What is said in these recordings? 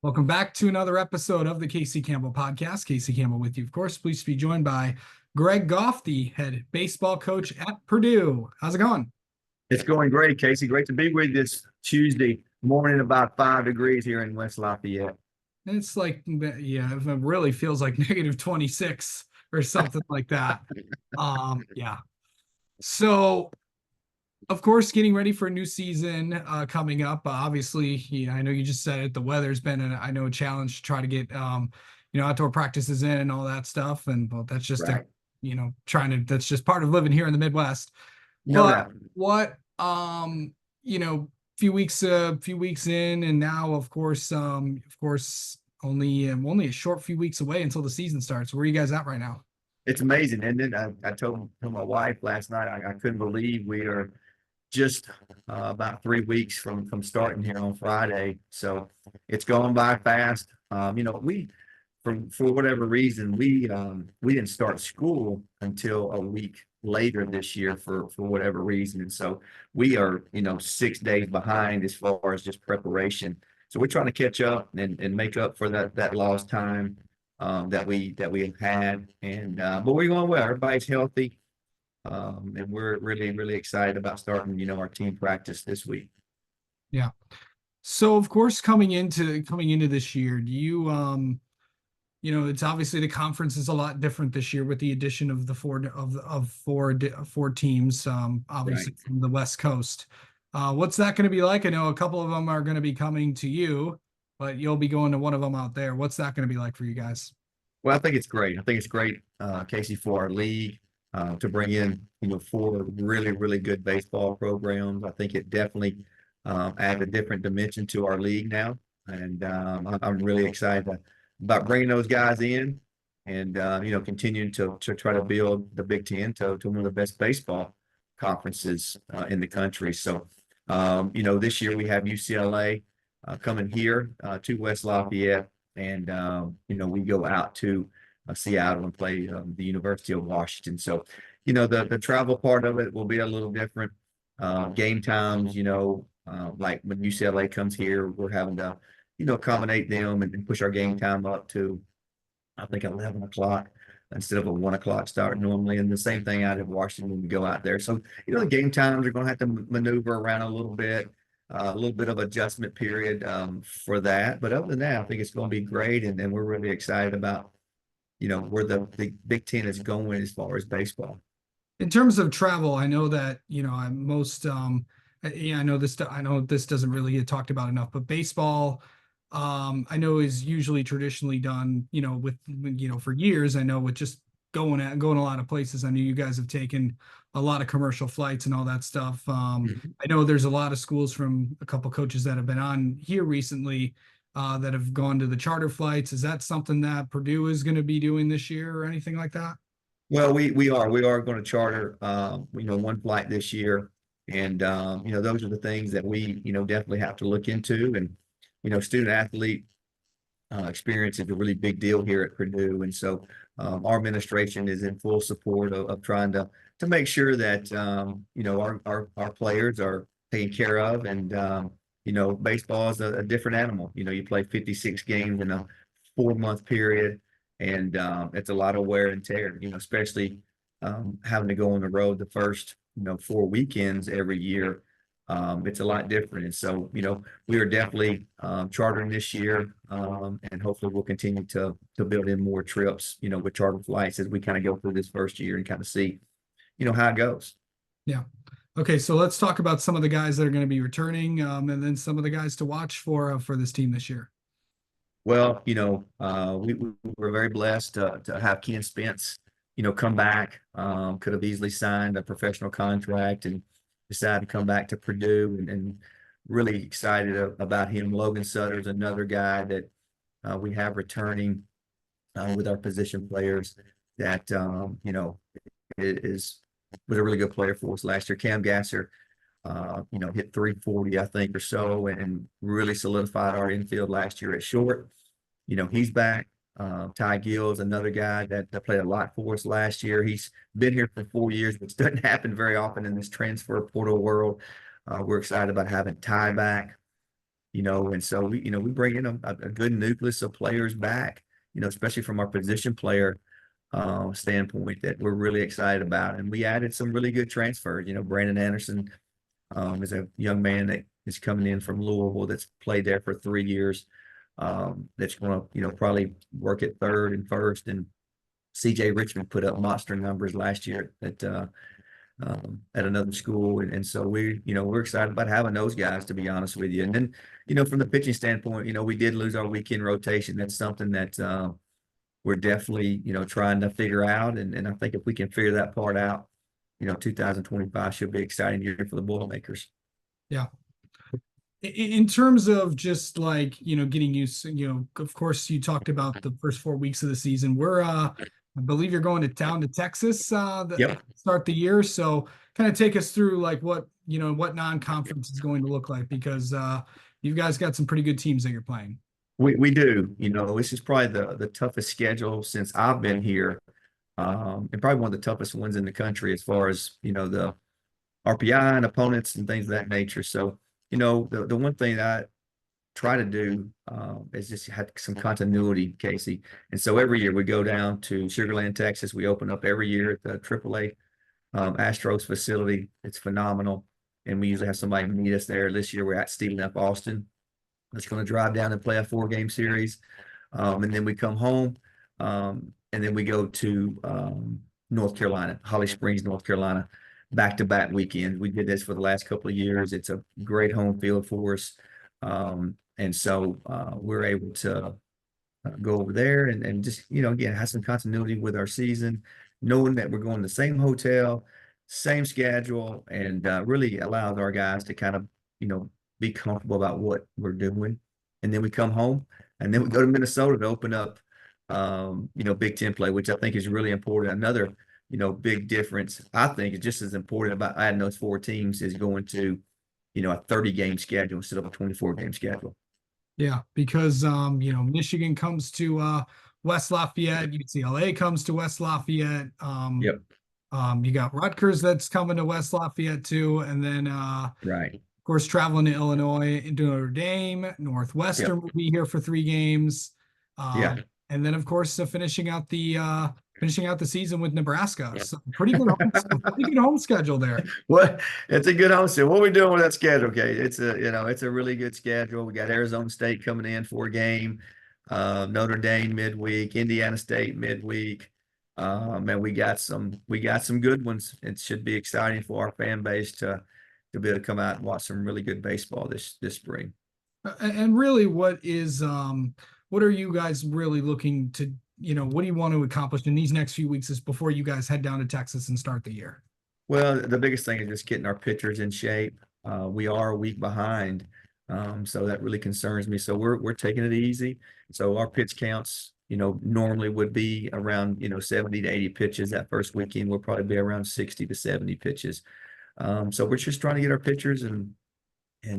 Welcome back to another episode of the Casey Campbell podcast. Casey Campbell with you, of course. Pleased to be joined by Greg Goff, the head baseball coach at Purdue. How's it going? It's going great, Casey. Great to be with you this Tuesday morning, about 5 degrees here in West Lafayette. It's like, yeah, it really feels like negative 26 or something like that. Yeah. So, of course, getting ready for a new season coming up. Obviously, yeah, I know you just said it. The weather's been, a challenge to try to get, outdoor practices in and all that stuff. And well, that's just Right. that's just part of living here in the Midwest. No But doubt. what, few weeks in, and now, only a short few weeks away until the season starts. Where are you guys at right now? It's amazing. And then I told my wife last night, I couldn't believe we are just about 3 weeks from starting here on Friday. So it's going by fast. We for whatever reason we didn't start school until a week later this year for whatever reason, and so we are 6 days behind as far as just preparation. So we're trying to catch up and make up for that lost time that we have had, and but we're going well. Everybody's healthy, and we're really excited about starting our team practice this week. Yeah. So of course, coming into this year, do you it's obviously the conference is a lot different this year with the addition of the four teams, Right. obviously from the West Coast. What's that going to be like? I know a couple of them are going to be coming to you, but you'll be going to one of them out there. What's that going to be like for you guys? Well, I think it's great. I think it's great, Casey, for our league to bring in, four really good baseball programs. I think it definitely adds a different dimension to our league now, and I'm really excited about bringing those guys in, and continuing to try to build the Big Ten to one of the best baseball conferences in the country. So, this year we have UCLA coming here to West Lafayette, and we go out to Seattle and play the University of Washington. So the travel part of it will be a little different. Game times, like when UCLA comes here, we're having to accommodate them and push our game time up to, I think, 11 o'clock instead of a 1 o'clock start normally, and the same thing out of Washington when we go out there. So the game times are going to have to maneuver around a little bit of adjustment period for that. But other than that, I think it's going to be great, and we're really excited about where the Big Ten is going as far as baseball. In terms of travel, I know that, I'm most yeah, I know this doesn't really get talked about enough, but baseball I know is usually traditionally done, for years. I know with just going a lot of places. I know you guys have taken a lot of commercial flights and all that stuff. Mhm. I know there's a lot of schools from a couple coaches that have been on here recently that have gone to the charter flights. Is that something that Purdue is going to be doing this year or anything like that? Well, we are going to charter one flight this year, and those are the things that we definitely have to look into. And student athlete experience is a really big deal here at Purdue, and so our administration is in full support of trying to make sure that our players are taken care of. And baseball is a different animal. You play 56 games in a 4 month period, and it's a lot of wear and tear. Especially having to go on the road the first 4 weekends every year. It's a lot different. And so, we are definitely chartering this year, and hopefully we'll continue to build in more trips, with charter flights as we kind of go through this first year and kind of see, how it goes. Yeah. Okay, so let's talk about some of the guys that are going to be returning, and then some of the guys to watch for this team this year. Well, we were very blessed to have Ken Spence, come back. Could have easily signed a professional contract and decided to come back to Purdue, and really excited about him. Logan Sutter is another guy that we have returning with our position players that is was a really good player for us last year. Cam Gasser, hit 340, I think, or so, and really solidified our infield last year at short. He's back. Ty Gill's another guy that played a lot for us last year. He's been here for 4 years, which doesn't happen very often in this transfer portal world. We're excited about having Ty back. And so we bring in a good nucleus of players back, especially from our position player standpoint that we're really excited about. And we added some really good transfers. Brandon Anderson is a young man that is coming in from Louisville that's played there for 3 years. That's going to, probably work at third and first. And CJ Richmond put up monster numbers last year at another school. And so we're excited about having those guys, to be honest with you. And then, from the pitching standpoint, we did lose our weekend rotation. That's something that we're definitely, trying to figure out. And I think if we can figure that part out, 2025 should be an exciting year for the Boilermakers. Yeah. In terms of just like, getting used, of course you talked about the first 4 weeks of the season. I believe you're going down to Texas, Yep. start the year. So kind of take us through like what non-conference is going to look like, because you guys got some pretty good teams that you're playing. We do, this is probably the toughest schedule since I've been here. And probably one of the toughest ones in the country as far as, the RPI and opponents and things of that nature. So, the one thing that I try to do is just have some continuity, Casey. And so every year we go down to Sugar Land, Texas. We open up every year at the AAA Astros facility. It's phenomenal. And we usually have somebody meet us there. This year we're at Stephen F. Austin. That's going to drive down and play a 4-game series. And then we come home. And then we go to North Carolina, Holly Springs, North Carolina, back-to-back weekends. We did this for the last couple of years. It's a great home field for us. And so we're able to go over there and just, again, have some continuity with our season, knowing that we're going to the same hotel, same schedule, and really allows our guys to kind of, be comfortable about what we're doing. And then we come home and then we go to Minnesota to open up, Big Ten play, which I think is really important. Another, big difference, I think, is just as important about adding those 4 teams is going to, a 30-game schedule instead of a 24-game schedule. Yeah, because Michigan comes to West Lafayette, UCLA comes to West Lafayette. Yep. You got Rutgers that's coming to West Lafayette too, and then right. Of course, traveling to Illinois, into Notre Dame, Northwestern will be here for 3 games. Yeah. And then of course finishing out the season with Nebraska. So pretty good home schedule there. Well, it's a good home schedule. What are we doing with that schedule? Okay, it's a really good schedule. We got Arizona State coming in for a game, Notre Dame midweek, Indiana State midweek. And we got some good ones. It should be exciting for our fan base to be able to come out and watch some really good baseball this spring. And really, what are you guys really looking to, what do you want to accomplish in these next few weeks before you guys head down to Texas and start the year? Well, the biggest thing is just getting our pitchers in shape. We are a week behind, so that really concerns me. So we're taking it easy. So our pitch counts, normally would be around 70 to 80 pitches. That first weekend we'll probably be around 60 to 70 pitches. So we're just trying to get our pitchers and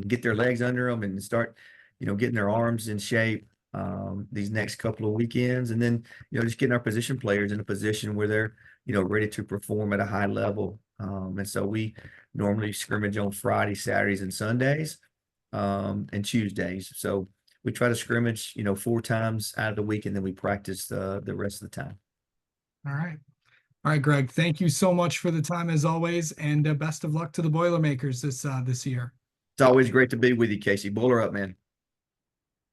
get their legs under them and start, getting their arms in shape these next couple of weekends. And then, just getting our position players in a position where they're, ready to perform at a high level. And so we normally scrimmage on Fridays, Saturdays, and Sundays, and Tuesdays. So we try to scrimmage, 4 times out of the week, and then we practice the rest of the time. All right. All right, Greg, thank you so much for the time as always, and best of luck to the Boilermakers this year. It's always great to be with you, Casey. Boiler up, man.